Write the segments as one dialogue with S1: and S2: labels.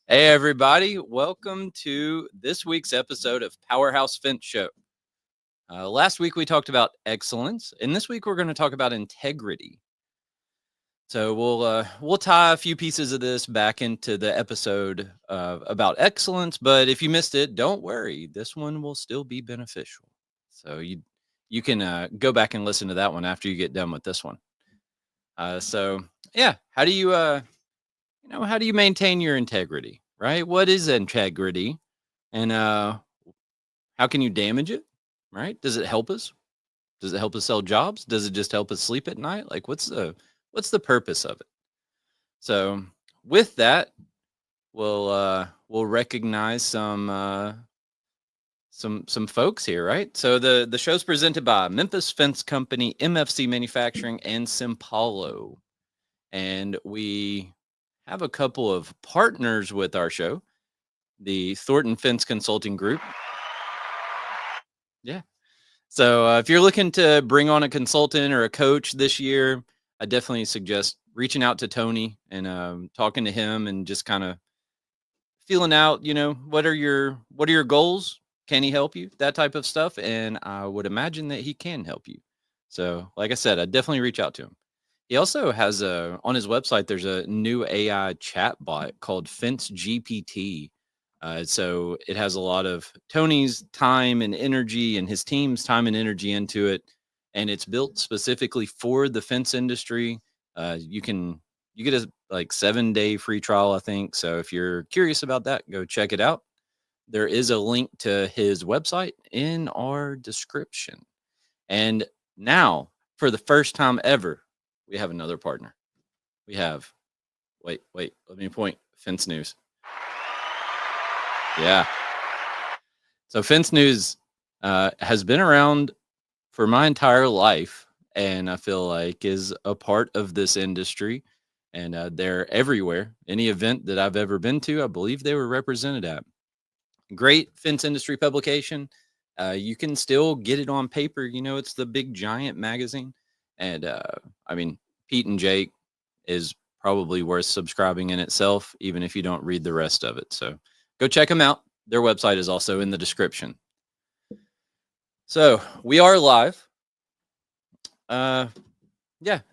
S1: Hey, everybody. Welcome to this week's episode of Powerhouse Fence Show. Last week we talked about excellence, and this week we're going to talk about integrity. So we'll tie a few pieces of this back into the episode about excellence. But if you missed it, don't worry. This one will still be beneficial. So you can go back and listen to that one after you get done with this one. So yeah, how do you maintain your integrity, right? What is integrity? And how can you damage it, right? Does it help us? Does it help us sell jobs? Does it just help us sleep at night? Like what's the purpose of it? So with that, we'll recognize some folks here, right? So the show's presented by Memphis Fence Company, MFC Manufacturing, and Simpalo. And we have a couple of partners with our show, the Thornton Fence Consulting Group. Yeah. So if you're looking to bring on a consultant or a coach this year, I definitely suggest reaching out to Tony and talking to him and just kind of feeling out, what are your goals? Can he help you? That type of stuff. And I would imagine that he can help you. So, like I said, I definitely reach out to him. He also has on his website, there's a new AI chat bot called Fence GPT. So it has a lot of Tony's time and energy and his team's time and energy into it. And it's built specifically for the fence industry. You get a like 7-day free trial, I think. So if you're curious about that, go check it out. There is a link to his website in our description. And now, for the first time ever, we have another partner. We have, wait, let me point, Fence News. Yeah. So Fence News has been around for my entire life, and I feel like is a part of this industry. And they're everywhere. Any event that I've ever been to, I believe they were represented at. Great fence industry publication. You can still get it on paper. It's the big giant magazine. And I mean, Pete and Jake is probably worth subscribing in itself, even if you don't read the rest of it. So go check them out. Their website is also in the description. So we are live. Yeah,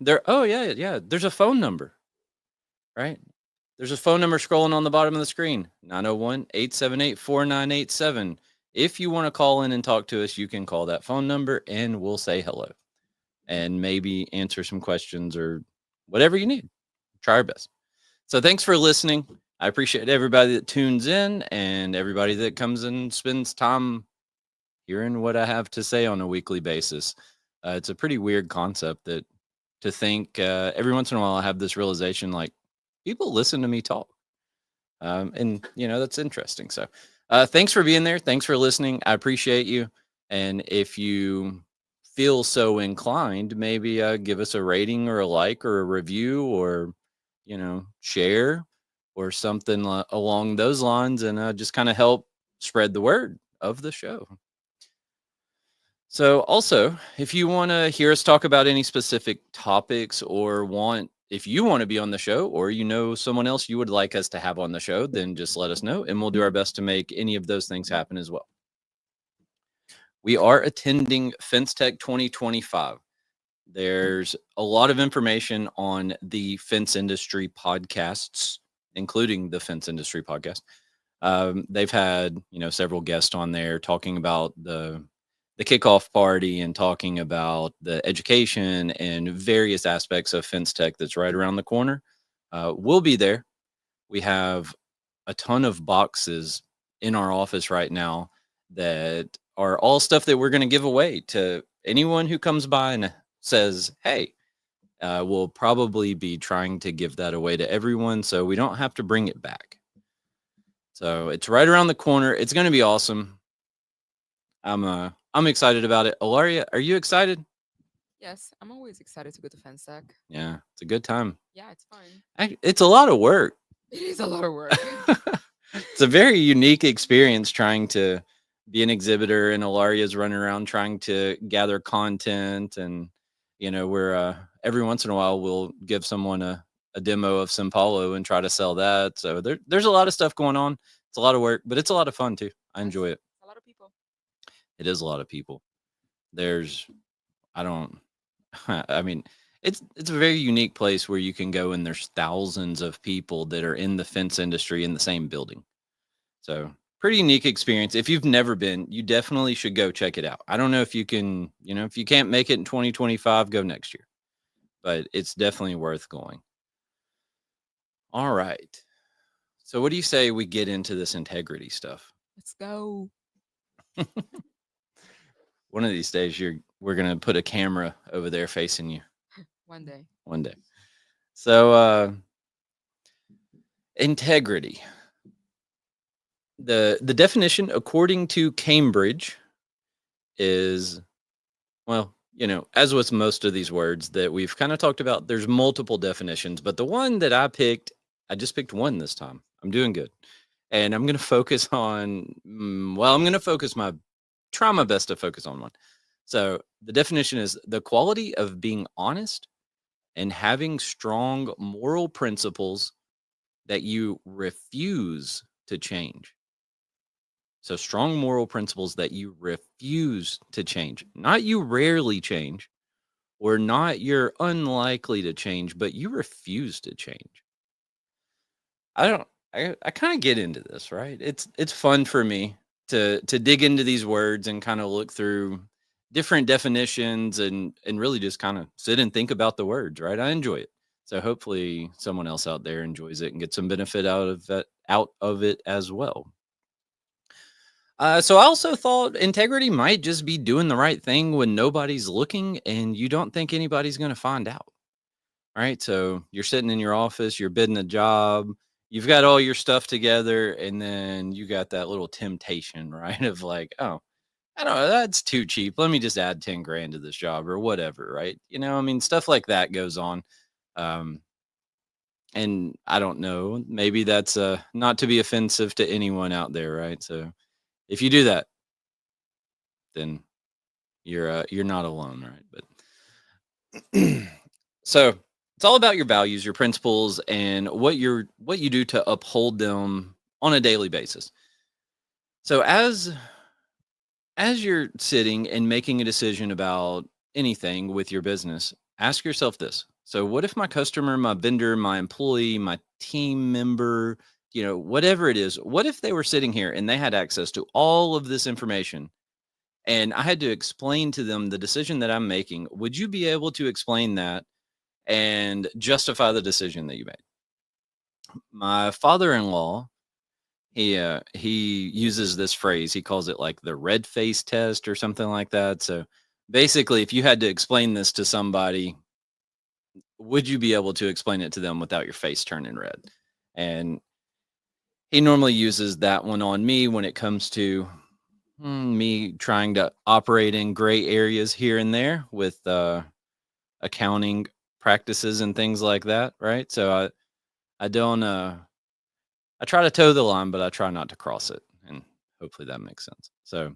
S1: there's a phone number, right? There's a phone number scrolling on the bottom of the screen, 901-878-4987. If you want to call in and talk to us, you can call that phone number and we'll say hello and maybe answer some questions or whatever you need. Try our best. So thanks for listening. I appreciate everybody that tunes in and everybody that comes and spends time hearing what I have to say on a weekly basis. It's a pretty weird concept to think every once in a while I have this realization like people listen to me talk. And that's interesting. So thanks for being there. Thanks for listening. I appreciate you. And if you feel so inclined, maybe give us a rating or a like or a review or, share or something along those lines and just kind of help spread the word of the show. So also, if you want to hear us talk about any specific topics or if you want to be on the show or someone else you would like us to have on the show, then just let us know and we'll do our best to make any of those things happen as well. We are attending Fence Tech 2025. There's a lot of information on the fence industry podcasts, including the fence industry podcast. They've had, several guests on there talking about the kickoff party and talking about the education and various aspects of Fence Tech that's right around the corner. We'll be there. We have a ton of boxes in our office right now that are all stuff that we're going to give away to anyone who comes by and says, hey, we'll probably be trying to give that away to everyone so we don't have to bring it back. So it's right around the corner. It's going to be awesome. I'm excited about it. Ilaria, are you excited?
S2: Yes, I'm always excited to go to Fence Tech.
S1: Yeah, it's a good time.
S2: Yeah, it's fun.
S1: It's a lot of work.
S2: It is a lot of work.
S1: It's a very unique experience trying to be an exhibitor, and Ilaria's running around trying to gather content. And we're every once in a while we'll give someone a demo of Simpalo and try to sell that. So there's a lot of stuff going on. It's a lot of work, but it's a lot of fun too. I
S2: Yes,
S1: enjoy it.
S2: a lot of people.
S1: It is a lot of people. There's I don't I mean, it's a very unique place where you can go and there's thousands of people that are in the fence industry in the same building. So pretty unique experience. If you've never been, you definitely should go check it out. I don't know if you can, if you can't make it in 2025, go next year. But it's definitely worth going. All right. So what do you say we get into this integrity stuff?
S2: Let's go.
S1: One of these days we're gonna put a camera over there facing you
S2: One day.
S1: one day. So integrity. The definition according to Cambridge is, well, as with most of these words that we've kind of talked about, there's multiple definitions, but the one that I just picked one this time. I'm doing good. And I'm going to focus on, I'm going to try my best to focus on one. So the definition is the quality of being honest and having strong moral principles that you refuse to change. So strong moral principles that you refuse to change, not you rarely change or not you're unlikely to change, but you refuse to change. I kind of get into this, right? It's fun for me to dig into these words and kind of look through different definitions and really just kind of sit and think about the words, right? I enjoy it. So hopefully someone else out there enjoys it and gets some benefit out of it as well. So I also thought integrity might just be doing the right thing when nobody's looking and you don't think anybody's going to find out. Right. So you're sitting in your office, you're bidding a job, you've got all your stuff together, and then you got that little temptation, right? Of like, oh, I don't know, that's too cheap. Let me just add 10 grand to this job or whatever. Right. I mean, stuff like that goes on. Um, and I don't know, maybe that's not to be offensive to anyone out there. Right. So if you do that, then you're not alone, right? But so it's all about your values, your principles, and what you do to uphold them on a daily basis. So as you're sitting and making a decision about anything with your business, ask yourself this. So what if my customer, my vendor, my employee, my team member, whatever it is, what if they were sitting here and they had access to all of this information and I had to explain to them the decision that I'm making? Would you be able to explain that and justify the decision that you made? My father-in-law, he uses this phrase. He calls it like the red face test or something like that. So basically, if you had to explain this to somebody, would you be able to explain it to them without your face turning red? And he normally uses that one on me when it comes to me trying to operate in gray areas here and there with accounting practices and things like that, right? So I don't I try to toe the line, but I try not to cross it, and hopefully that makes sense. So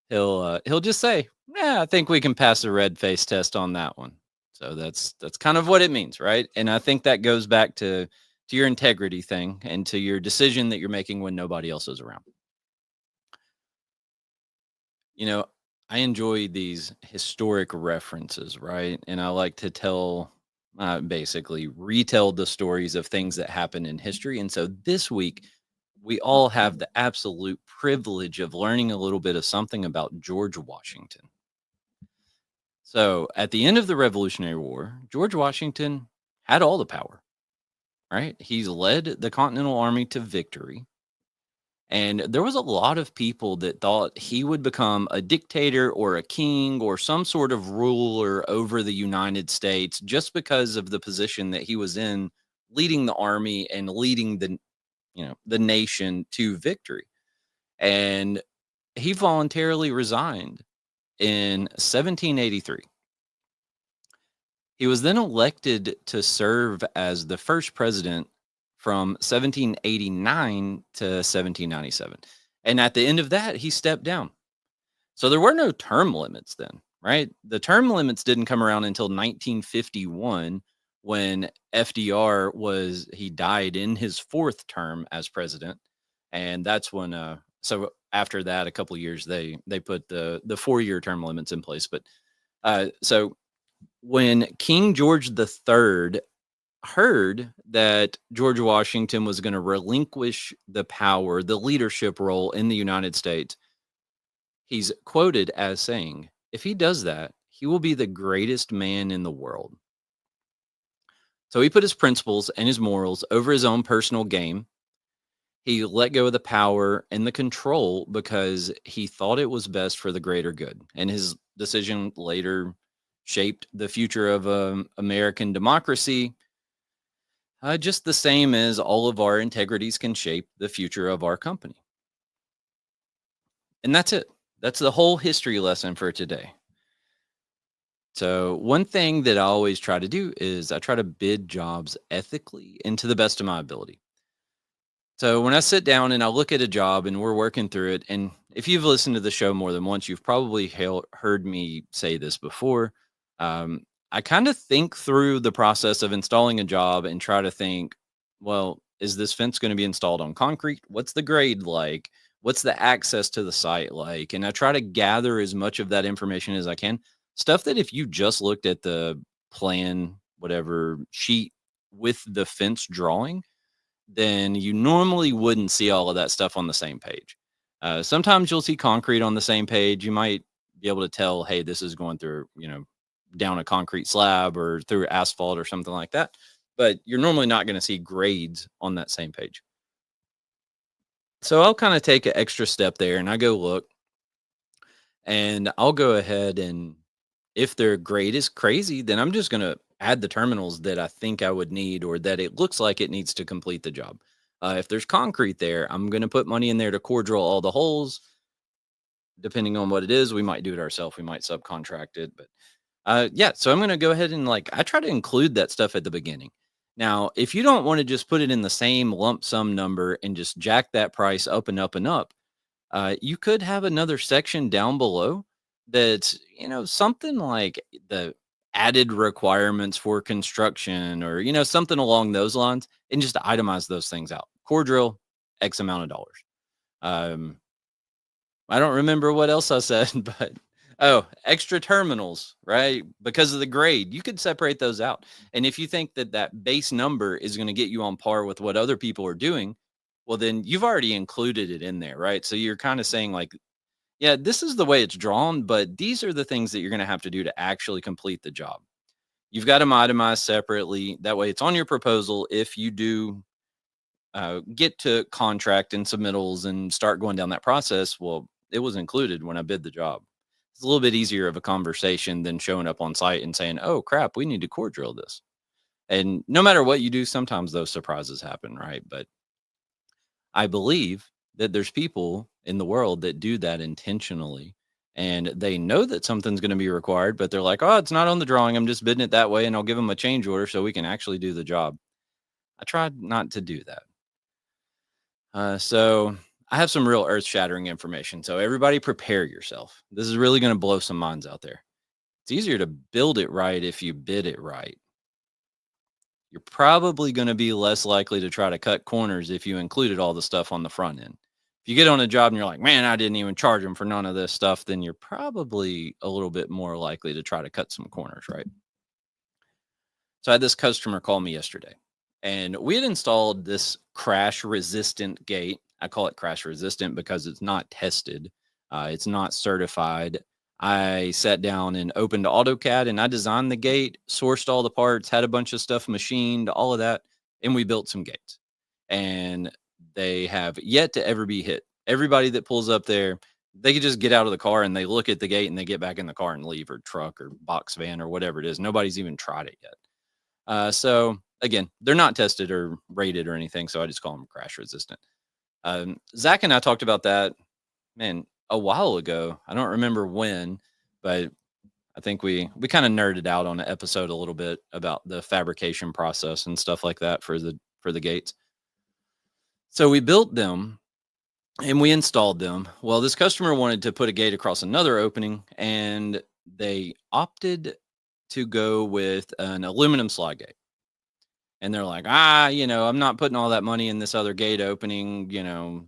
S1: he'll just say, "Yeah, I think we can pass a red face test on that one." So that's kind of what it means, right? And I think that goes back to your integrity thing and to your decision that you're making when nobody else is around. You know, I enjoy these historic references, right? And I like to basically retell the stories of things that happened in history. And so this week, we all have the absolute privilege of learning a little bit of something about George Washington. So at the end of the Revolutionary War, George Washington had all the power, right? He's led the Continental Army to victory. And there was a lot of people that thought he would become a dictator or a king or some sort of ruler over the United States just because of the position that he was in, leading the army and leading the nation to victory. And he voluntarily resigned in 1783. He was then elected to serve as the first president from 1789 to 1797. And at the end of that, he stepped down. So there were no term limits then, right? The term limits didn't come around until 1951 when FDR he died in his fourth term as president. And that's when, so after that, a couple of years, they put the 4-year term limits in place. But so when King George III heard that George Washington was going to relinquish the power, the leadership role in the United States, he's quoted as saying, if he does that, he will be the greatest man in the world. So he put his principles and his morals over his own personal game. He let go of the power and the control because he thought it was best for the greater good. And his decision later shaped the future of American democracy, just the same as all of our integrities can shape the future of our company. And that's it. That's the whole history lesson for today. So one thing that I always try to do is I try to bid jobs ethically and to the best of my ability. So when I sit down and I look at a job and we're working through it, and if you've listened to the show more than once, you've probably heard me say this before. I kind of think through the process of installing a job and try to think, well, is this fence going to be installed on concrete? What's the grade like? What's the access to the site like? And I try to gather as much of that information as I can. Stuff that if you just looked at the plan, whatever sheet with the fence drawing, then you normally wouldn't see all of that stuff on the same page. Sometimes you'll see concrete on the same page. You might be able to tell, hey, this is going through, down a concrete slab or through asphalt or something like that. But you're normally not going to see grades on that same page. So I'll kind of take an extra step there and I go look, and I'll go ahead, and if their grade is crazy, then I'm just going to add the terminals that I think I would need or that it looks like it needs to complete the job. If there's concrete there, I'm going to put money in there to core drill all the holes. Depending on what it is, we might do it ourselves. We might subcontract it. But yeah, so I'm going to go ahead and I try to include that stuff at the beginning. Now, if you don't want to just put it in the same lump sum number and just jack that price up and up and up, you could have another section down below that's, something like the added requirements for construction or, something along those lines, and just itemize those things out. Core drill, X amount of dollars. I don't remember what else I said, but extra terminals, right? Because of the grade, you could separate those out. And if you think that that base number is going to get you on par with what other people are doing, well, then you've already included it in there, right? So you're kind of saying yeah, this is the way it's drawn, but these are the things that you're going to have to do to actually complete the job. You've got them itemized separately. That way it's on your proposal. If you do get to contract and submittals and start going down that process, well, it was included when I bid the job. It's a little bit easier of a conversation than showing up on site and saying, oh, crap, we need to core drill this. And no matter what you do, sometimes those surprises happen, right? But I believe that there's people in the world that do that intentionally, and they know that something's going to be required, but they're like, oh, it's not on the drawing. I'm just bidding it that way, and I'll give them a change order so we can actually do the job. I tried not to do that. So I have some real earth-shattering information. So everybody prepare yourself. This is really going to blow some minds out there. It's easier to build it right if you bid it right. You're probably going to be less likely to try to cut corners if you included all the stuff on the front end. If you get on a job and you're like, man, I didn't even charge them for none of this stuff, then you're probably a little bit more likely to try to cut some corners, right? So I had this customer call me yesterday, and we had installed this crash resistant gate. I call it crash resistant because it's not tested. It's not certified. I sat down and opened AutoCAD and I designed the gate, sourced all the parts, had a bunch of stuff machined, all of that, and we built some gates. And they have yet to ever be hit. Everybody that pulls up there, they could just get out of the car and they look at the gate and they get back in the car and leave, or truck or box van or whatever it is. Nobody's even tried it yet. So again, they're not tested or rated or anything, so I just call them crash resistant. Zach and I talked about that, man, a while ago. I don't remember when, but I think we kind of nerded out on an episode a little bit about the fabrication process and stuff like that for the gates. So we built them and we installed them. Well, this customer wanted to put a gate across another opening, and they opted to go with an aluminum slide gate. And they're like, I'm not putting all that money in this other gate opening,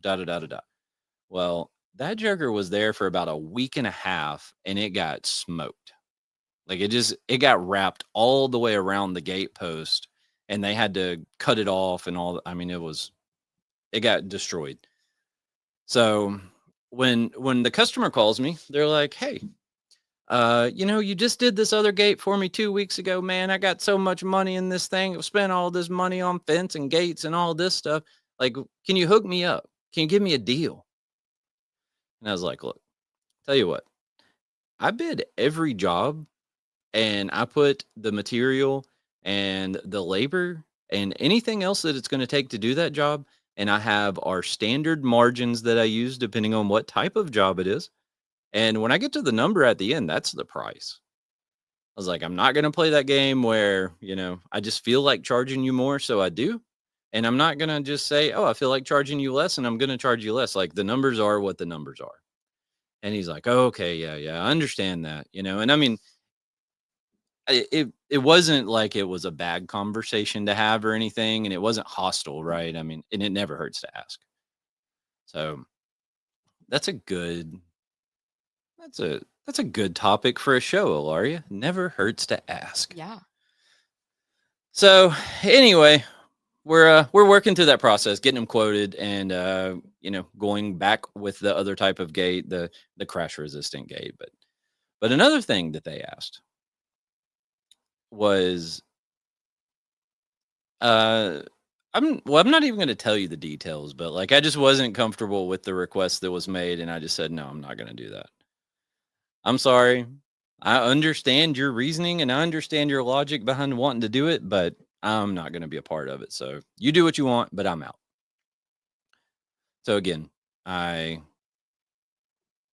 S1: da da da da da. Well, that joker was there for about a week and a half and it got smoked. Like it got wrapped all the way around the gate post and they had to cut it off and all. I mean, it got destroyed. So when the customer calls me, they're like, "Hey, you just did this other gate for me 2 weeks ago, man. I got so much money in this thing. I've spent all this money on fence and gates and all this stuff. Like, can you hook me up? Can you give me a deal?" And I was like, "Look, tell you what, I bid every job and I put the material and the labor and anything else that it's going to take to do that job. And I have our standard margins that I use depending on what type of job it is. And when I get to the number at the end, that's the price." I was like, "I'm not going to play that game where, I just feel like charging you more. So I do. And I'm not going to just say, oh, I feel like charging you less and I'm going to charge you less. Like the numbers are what the numbers are." And he's like, "Oh, okay. Yeah. Yeah. I understand that, And I mean, it wasn't like it was a bad conversation to have or anything. And it wasn't hostile. Right. I mean, and it never hurts to ask. So that's a good, that's a good topic for a show, Ilaria. Never hurts to ask.
S2: Yeah.
S1: So anyway, we're working through that process, getting them quoted, and going back with the other type of gate, the crash resistant gate. But another thing that they asked was, uh, I'm not even going to tell you the details, but like I just wasn't comfortable with the request that was made, and I just said no, I'm not going to do that. I'm sorry. I understand your reasoning and I understand your logic behind wanting to do it, but I'm not going to be a part of it. So you do what you want, but I'm out. So again, I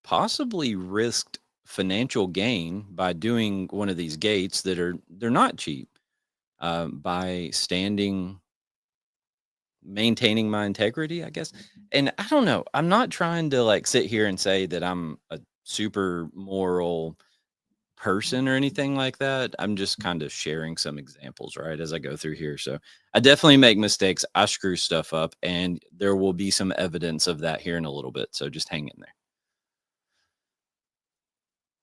S1: possibly risked financial gain by doing one of these gates they're not cheap, by maintaining my integrity, I guess. And I don't know. I'm not trying to like sit here and say that I'm a super moral person or anything like that. I'm just kind of sharing some examples, right, as I go through here. So I definitely make mistakes. I screw stuff up, and there will be some evidence of that here in a little bit. So just hang in there.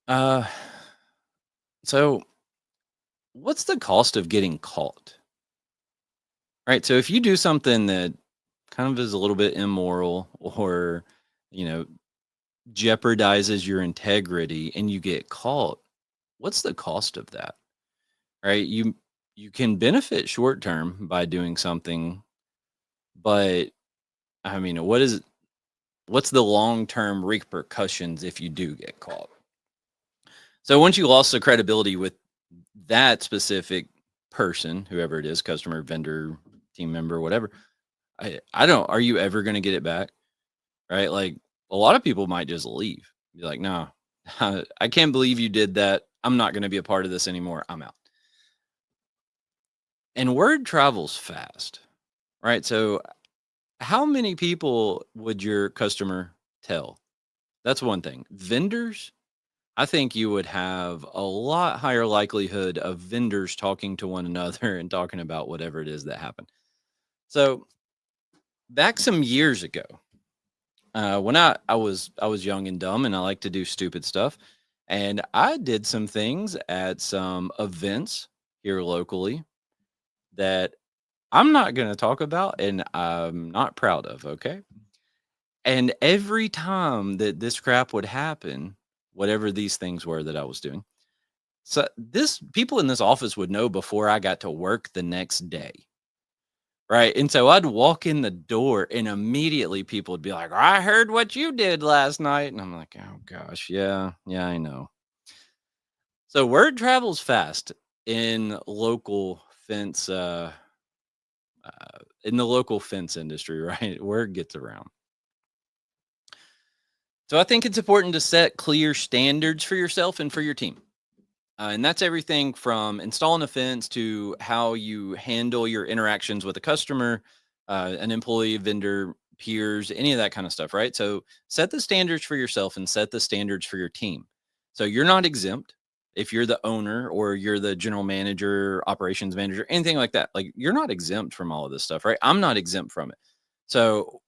S1: Uh, so what's the cost of getting caught? Right. So if you do something that kind of is a little bit immoral or, you know, jeopardizes your integrity and you get caught, what's the cost of that? Right? You can benefit short term by doing something, but I mean, what's the long-term repercussions if you do get caught? So once you lost the credibility with that specific person, whoever it is, customer, vendor, team member, whatever, I don't, are you ever going to get it back? Right? Like a lot of people might just leave. Be like, "No, I can't believe you did that. I'm not going to be a part of this anymore. I'm out." And word travels fast, right? So how many people would your customer tell? That's one thing. Vendors, I think you would have a lot higher likelihood of vendors talking to one another and talking about whatever it is that happened. So back some years ago, when I was young and dumb, and I like to do stupid stuff, and I did some things at some events here locally that I'm not going to talk about, and I'm not proud of. Okay. And every time that this crap would happen, whatever these things were that I was doing, so this people in this office would know before I got to work the next day. Right. And so I'd walk in the door and immediately people would be like, "I heard what you did last night." And I'm like, "Oh gosh, yeah, yeah, I know." So word travels fast in local fence, in the local fence industry, right? Word gets around. So I think it's important to set clear standards for yourself and for your team. And that's everything from installing a fence to how you handle your interactions with a customer, an employee, vendor, peers, any of that kind of stuff, right? So set the standards for yourself and set the standards for your team. So you're not exempt. if you're the owner or you're the general manager, operations manager, anything like that, like you're not exempt from all of this stuff, right? I'm not exempt from it. So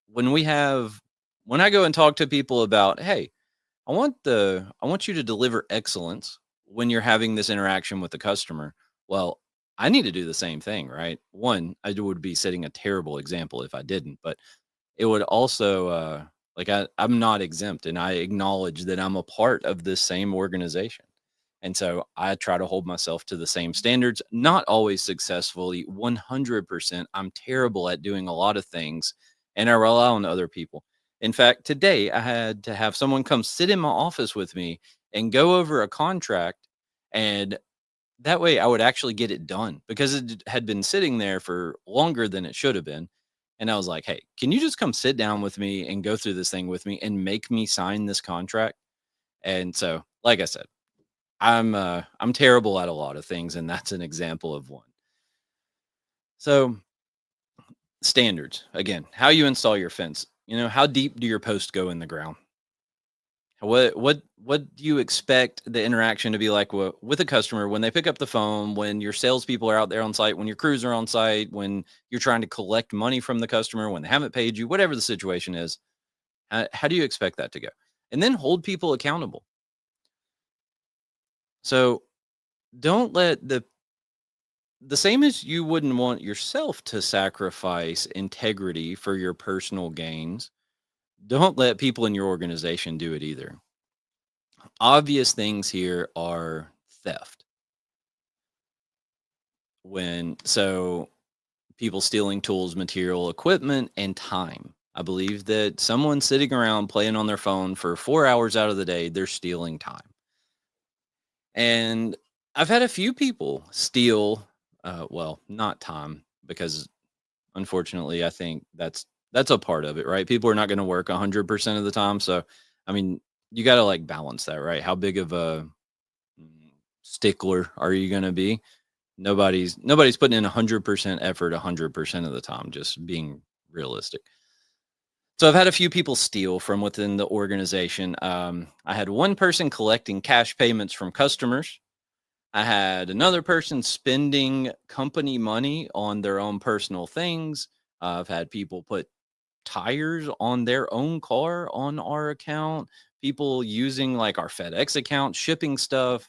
S1: when when I go and talk to people about, hey, I want you to deliver excellence when you're having this interaction with the customer. Well, I need to do the same thing, right? One, I would be setting a terrible example if I didn't, but it would also like I'm not exempt, and I acknowledge that I'm a part of this same organization. And so I try to hold myself to the same standards, not always successfully 100%. I'm terrible at doing a lot of things, and I rely on other people. In fact, today I had to have someone come sit in my office with me and go over a contract. And that way I would actually get it done because had been sitting there for longer than it should have been. And I was like, hey, can you just come sit down with me and go through this thing with me and make me sign this contract? And so, like I said, I'm terrible at a lot of things, and that's an example of one. So standards again, how you install your fence. How deep do your posts go in the ground? What do you expect the interaction to be like with a customer when they pick up the phone, when your salespeople are out there on site, when your crews are on site, when you're trying to collect money from the customer, when they haven't paid you, whatever the situation is? How do you expect that to go? And then hold people accountable. So don't let the same as you wouldn't want yourself to sacrifice integrity for your personal gains, don't let people in your organization do it either. Obvious things here are theft. So people stealing tools, material, equipment, and time. I believe that someone sitting around playing on their phone for 4 hours out of the day, they're stealing time. And I've had a few people steal, well, not time, because unfortunately, I think that's a part of it, right? People are not going to work 100% of the time. So, I mean, you got to like balance that, right? How big of a stickler are you going to be? Nobody's putting in 100% effort 100% of the time, just being realistic. So I've had a few people steal from within the organization. I had one person collecting cash payments from customers. I had another person spending company money on their own personal things. I've had people put tires on their own car on our account, people using like our FedEx account, shipping stuff.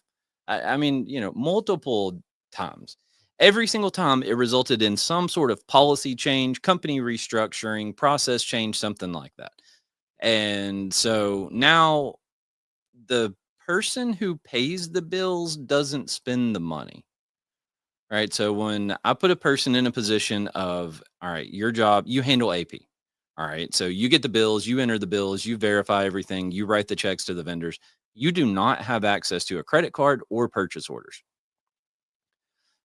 S1: I mean, multiple times. Every single time it resulted in some sort of policy change, company restructuring, process change, something like that. And so now the person who pays the bills doesn't spend the money. Right. So when I put a person in a position of, all right, your job, you handle AP. All right. So you get the bills, you enter the bills, you verify everything, you write the checks to the vendors. You do not have access to a credit card or purchase orders.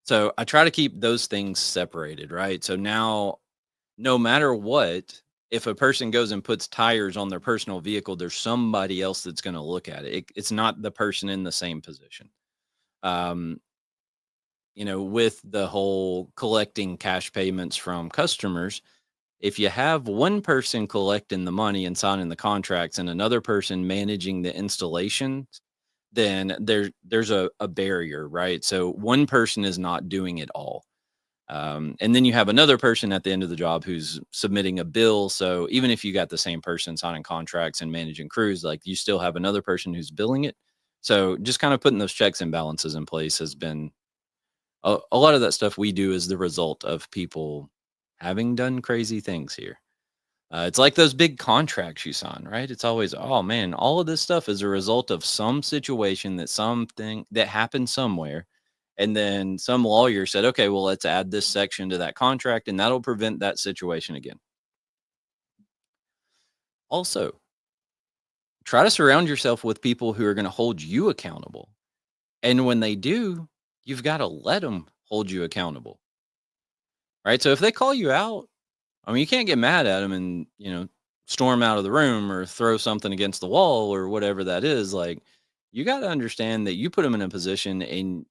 S1: So I try to keep those things separated. Right. So now, no matter what, if a person goes and puts tires on their personal vehicle, there's somebody else that's going to look at it. It's not the person in the same position. Um, with the whole collecting cash payments from customers, if you have one person collecting the money and signing the contracts and another person managing the installation, then there's a barrier, right? So one person is not doing it all. And then you have another person at the end of the job who's submitting a bill. So even if you got the same person signing contracts and managing crews, like you still have another person who's billing it. So just kind of putting those checks and balances in place has been a lot of that stuff we do is the result of people having done crazy things here. It's like those big contracts you sign, right? It's always, oh man, all of this stuff is a result of some situation something that happened somewhere. And then some lawyer said, okay, well, let's add this section to that contract and that'll prevent that situation again. Also, try to surround yourself with people who are going to hold you accountable. And when they do, you've got to let them hold you accountable. Right. So if they call you out, I mean, you can't get mad at them and, storm out of the room or throw something against the wall or whatever that is. Like, you got to understand that you put them in a position and,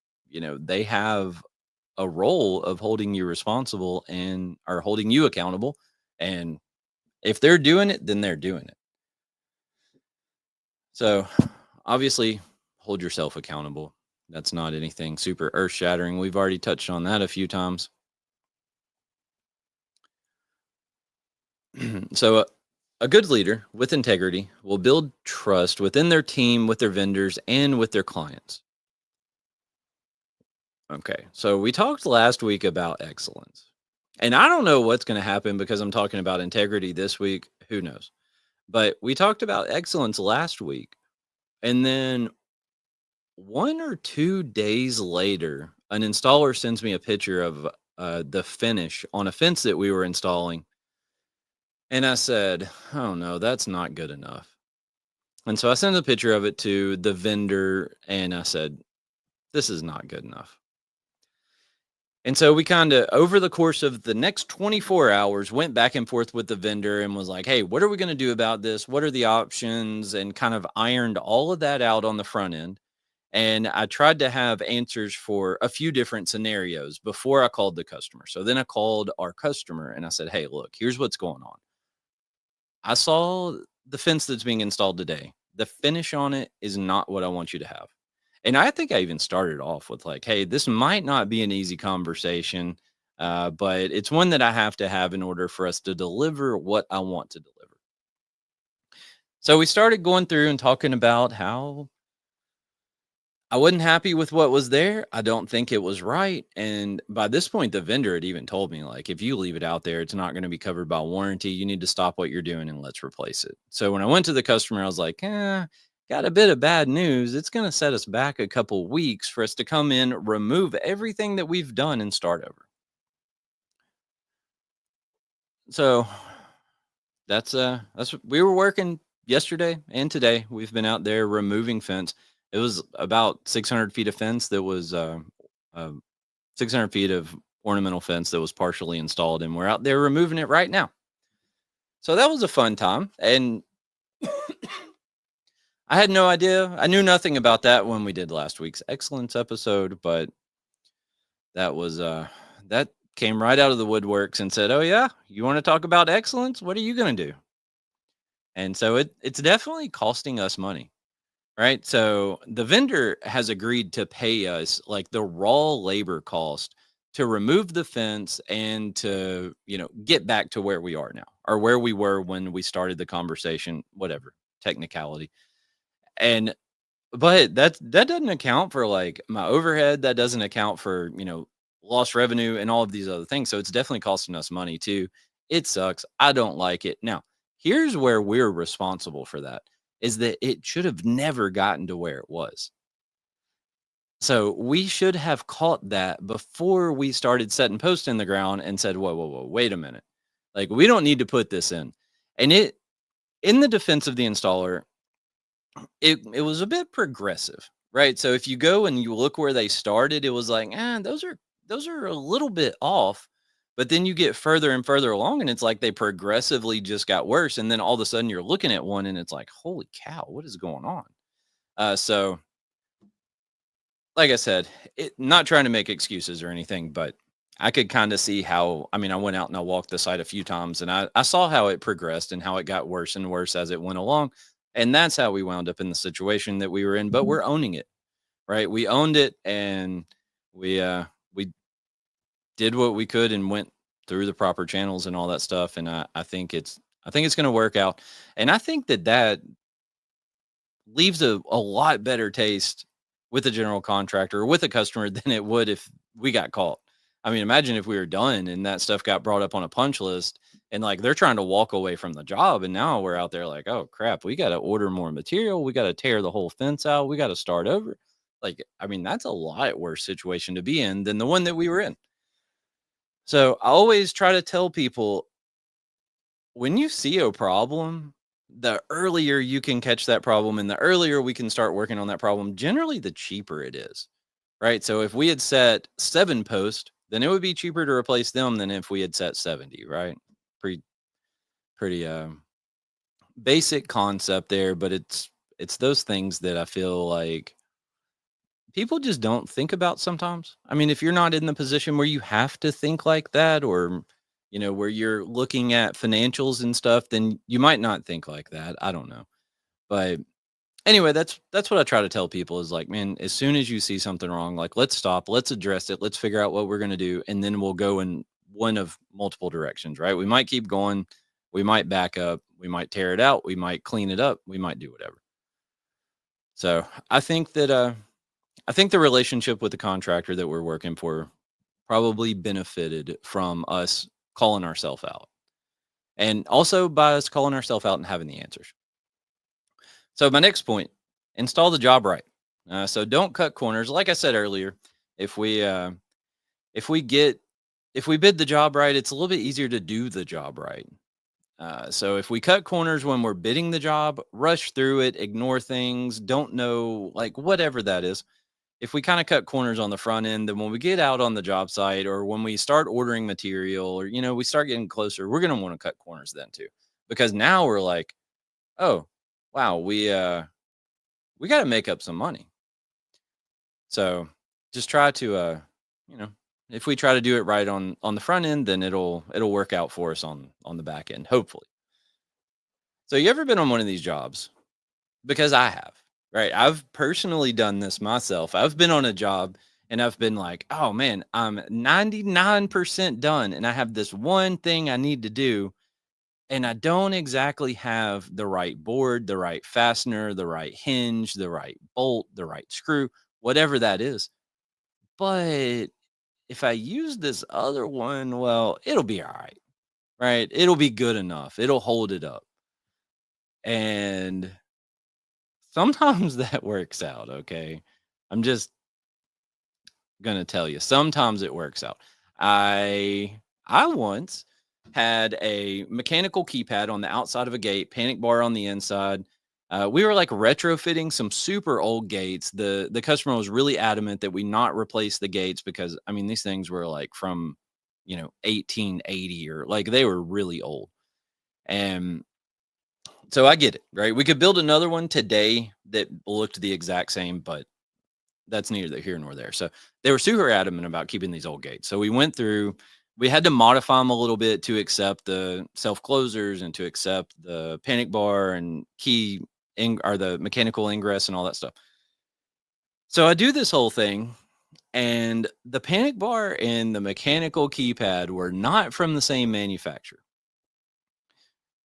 S1: they have a role of holding you responsible and are holding you accountable. And if they're doing it, then they're doing it. So obviously, hold yourself accountable. That's not anything super earth shattering. We've already touched on that a few times. So, a good leader with integrity will build trust within their team, with their vendors, and with their clients. Okay. So, we talked last week about excellence. And I don't know what's going to happen because I'm talking about integrity this week. Who knows? But we talked about excellence last week. And then 1 or 2 days later, an installer sends me a picture of the finish on a fence that we were installing. And I said, oh no, that's not good enough. And so I sent a picture of it to the vendor and I said, this is not good enough. And so we kind of, over the course of the next 24 hours, went back and forth with the vendor and was like, hey, what are we going to do about this? What are the options? And kind of ironed all of that out on the front end. And I tried to have answers for a few different scenarios before I called the customer. So then I called our customer and I said, hey, look, here's what's going on. I saw the fence that's being installed today. The finish on it is not what I want you to have. And I think I even started off with like, hey, this might not be an easy conversation, but it's one that I have to have in order for us to deliver what I want to deliver. So we started going through and talking about how I wasn't happy with what was there. I don't think it was right. And by this point, the vendor had even told me, like, if you leave it out there, it's not going to be covered by warranty. You need to stop what you're doing and let's replace it. So when I went to the customer, I was like, got a bit of bad news. It's going to set us back a couple weeks for us to come in, remove everything that we've done and start over. So that's we were working yesterday and today. We've been out there removing fence. It was about 600 feet of fence that was uh 600 feet of ornamental fence that was partially installed, and we're out there removing it right now. So that was a fun time, and I had no idea. I knew nothing about that when we did last week's excellence episode, but that was that came right out of the woodworks and said, "Oh yeah, you want to talk about excellence? What are you going to do?" And so it's definitely costing us money. Right. So the vendor has agreed to pay us like the raw labor cost to remove the fence and to, get back to where we are now or where we were when we started the conversation, whatever technicality. And, but that doesn't account for like my overhead. That doesn't account for, lost revenue and all of these other things. So it's definitely costing us money too. It sucks. I don't like it. Now, here's where we're responsible for that is that it should have never gotten to where it was. So we should have caught that before we started setting posts in the ground and said, whoa, whoa, whoa, wait a minute. Like, we don't need to put this in. And in the defense of the installer, it was a bit progressive, right? So if you go and you look where they started, it was like, those are a little bit off. But then you get further and further along, and it's like they progressively just got worse. And then all of a sudden you're looking at one and it's like, holy cow, what is going on? So like I said, not trying to make excuses or anything, but I could kind of see how, I mean, I went out and I walked the site a few times and I saw how it progressed and how it got worse and worse as it went along. And that's how we wound up in the situation that we were in, but we're owning it, right? We owned it and we did what we could and went through the proper channels and all that stuff. And I think it's going to work out. And I think that leaves a lot better taste with a general contractor or with a customer than it would if we got caught. I mean, imagine if we were done and that stuff got brought up on a punch list and like they're trying to walk away from the job. And now we're out there like, oh crap, we got to order more material. We got to tear the whole fence out. We got to start over. Like, I mean, that's a lot worse situation to be in than the one that we were in. So I always try to tell people when you see a problem, the earlier you can catch that problem and the earlier we can start working on that problem, generally the cheaper it is. Right. So if we had set 7 posts, then it would be cheaper to replace them than if we had set 70. Right. Pretty, pretty basic concept there, but it's those things that I feel like people just don't think about sometimes. I mean, if you're not in the position where you have to think like that or where you're looking at financials and stuff, then you might not think like that. I don't know. But anyway, that's what I try to tell people is like, man, as soon as you see something wrong, like let's stop, let's address it, let's figure out what we're gonna do, and then we'll go in one of multiple directions, right? We might keep going, we might back up, we might tear it out, we might clean it up, we might do whatever. So I think the relationship with the contractor that we're working for probably benefited from us calling ourselves out. And also by us calling ourselves out and having the answers. So my next point, install the job right. So don't cut corners. Like I said earlier, if we if we get if we bid the job right, it's a little bit easier to do the job right. So if we cut corners when we're bidding the job, rush through it, ignore things, don't know, like whatever that is. If we kind of cut corners on the front end, then when we get out on the job site or when we start ordering material or we start getting closer, we're going to want to cut corners then too. Because now we're like, oh, wow, we got to make up some money. So just try to you know, if we try to do it right on the front end, then it'll work out for us on the back end, hopefully. So you ever been on one of these jobs? Because I have, right? I've personally done this myself. I've been on a job and I've been like, oh man, I'm 99% done. And I have this one thing I need to do. And I don't exactly have the right board, the right fastener, the right hinge, the right bolt, the right screw, whatever that is. But if I use this other one, well, it'll be all right, right? It'll be good enough. It'll hold it up. And sometimes that works out, okay? I'm just gonna tell you, sometimes it works out. I once had a mechanical keypad on the outside of a gate, panic bar on the inside. We were like retrofitting some super old gates. The customer was really adamant that we not replace the gates because I mean these things were like from 1880 or like they were really old. And so I get it, right? We could build another one today that looked the exact same, but that's neither here nor there. So they were super adamant about keeping these old gates. So we went through, we had to modify them a little bit to accept the self closers and to accept the panic bar and or the mechanical ingress and all that stuff. So I do this whole thing, and the panic bar and the mechanical keypad were not from the same manufacturer.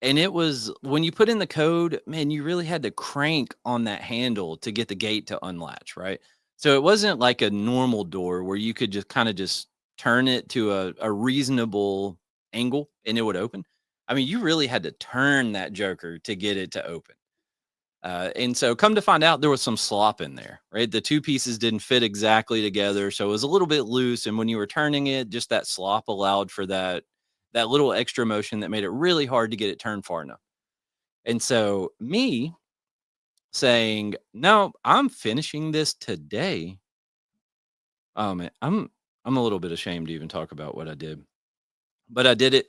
S1: And it was when you put in the code, man, you really had to crank on that handle to get the gate to unlatch, right? So it wasn't like a normal door where you could just kind of just turn it to a reasonable angle and it would open. I mean, you really had to turn that joker to get it to open. And so come to find out there was some slop in there, right? The two pieces didn't fit exactly together. So it was a little bit loose. And when you were turning it, just that slop allowed for that little extra motion that made it really hard to get it turned far enough. And so me saying, "No, I'm finishing this today." Oh man, I'm a little bit ashamed to even talk about what I did. But I did it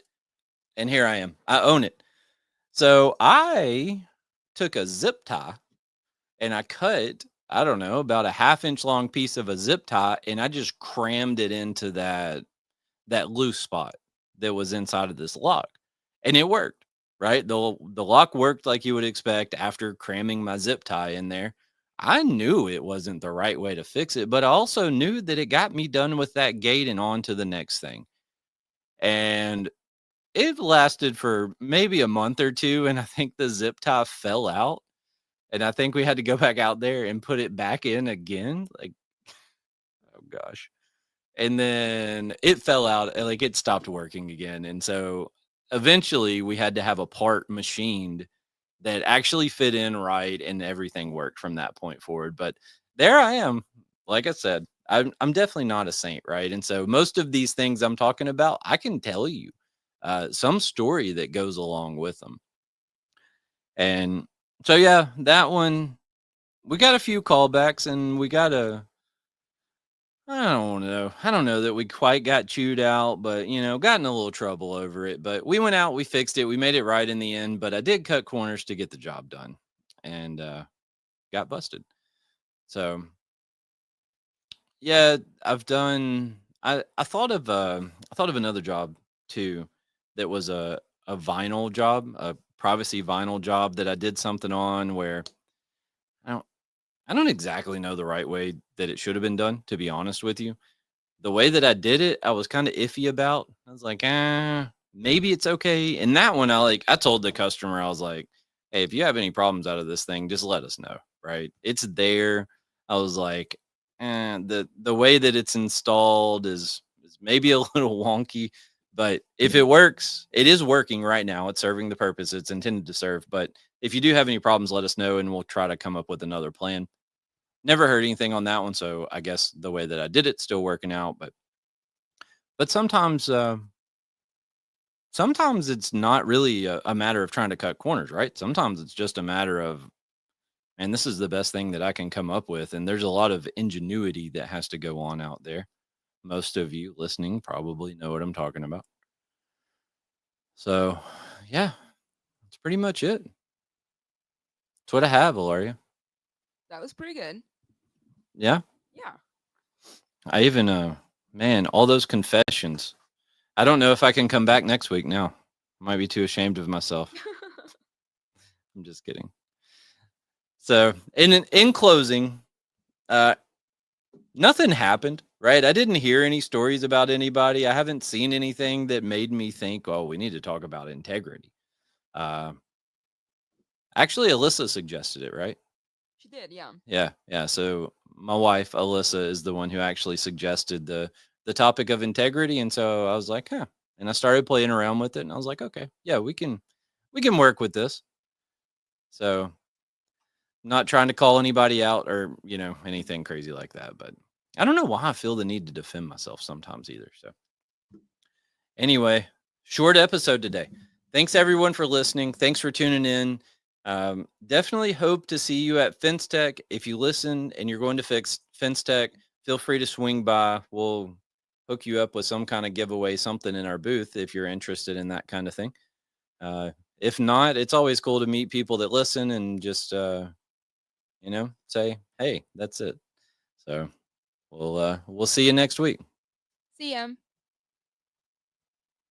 S1: and here I am. I own it. So I took a zip tie and I cut, I don't know, about a half-inch long piece of a zip tie and I just crammed it into that loose spot that was inside of this lock. And it worked, right? The lock worked like you would expect after cramming my zip tie in there. I knew it wasn't the right way to fix it, but I also knew that it got me done with that gate and on to the next thing. And it lasted for maybe a month or two. And I think the zip tie fell out. And I think we had to go back out there and put it back in again. Like, oh gosh. And then it fell out, like it stopped working again. And so eventually we had to have a part machined that actually fit in right and everything worked from that point forward. But there I am. Like I said, I'm definitely not a saint, right? And so most of these things I'm talking about, I can tell you some story that goes along with them. And so, yeah, that one, we got a few callbacks and we got I don't know. I don't know that we quite got chewed out, but got in a little trouble over it. But we went out, we fixed it, we made it right in the end. But I did cut corners to get the job done, and got busted. So yeah, I've done. I thought of another job too, that was a vinyl job, a privacy vinyl job that I did something on where I don't exactly know the right way that it should have been done, to be honest with you. The way that I did it, I was kind of iffy about. I was like, maybe it's okay. And that one, I told the customer, I was like, hey, if you have any problems out of this thing, just let us know. Right? It's there. I was like, the way that it's installed is maybe a little wonky, but if it works, it is working right now. It's serving the purpose it's intended to serve. But if you do have any problems, let us know and we'll try to come up with another plan. Never heard anything on that one, so I guess the way that I did it still working out. But sometimes it's not really a matter of trying to cut corners, right? Sometimes it's just a matter of, and this is the best thing that I can come up with. And there's a lot of ingenuity that has to go on out there. Most of you listening probably know what I'm talking about. So, yeah, that's pretty much it. That's what I have, Ilaria.
S2: That was pretty good.
S1: Yeah,
S2: Yeah.
S1: I even man, all those confessions. I don't know if I can come back next week now. Might be too ashamed of myself. I'm just kidding. So, in closing, nothing happened, right? I didn't hear any stories about anybody. I haven't seen anything that made me think, oh, we need to talk about integrity. Actually, Alyssa suggested it, right?
S2: She did, yeah.
S1: Yeah. So my wife Alyssa is the one who actually suggested the topic of integrity, and so I was like, huh. And I started playing around with it, and I was like, okay, yeah, we can work with this. So, not trying to call anybody out or anything crazy like that, but I don't know why I feel the need to defend myself sometimes either. So, anyway, short episode today. Thanks everyone for listening. Thanks for tuning in. Definitely hope to see you at FenceTech. If you listen and you're going to fix FenceTech, feel free to swing by. We'll hook you up with some kind of giveaway, something in our booth if you're interested in that kind of thing. If not, it's always cool to meet people that listen and just say, hey, that's it. So we'll see you next week.
S2: See ya.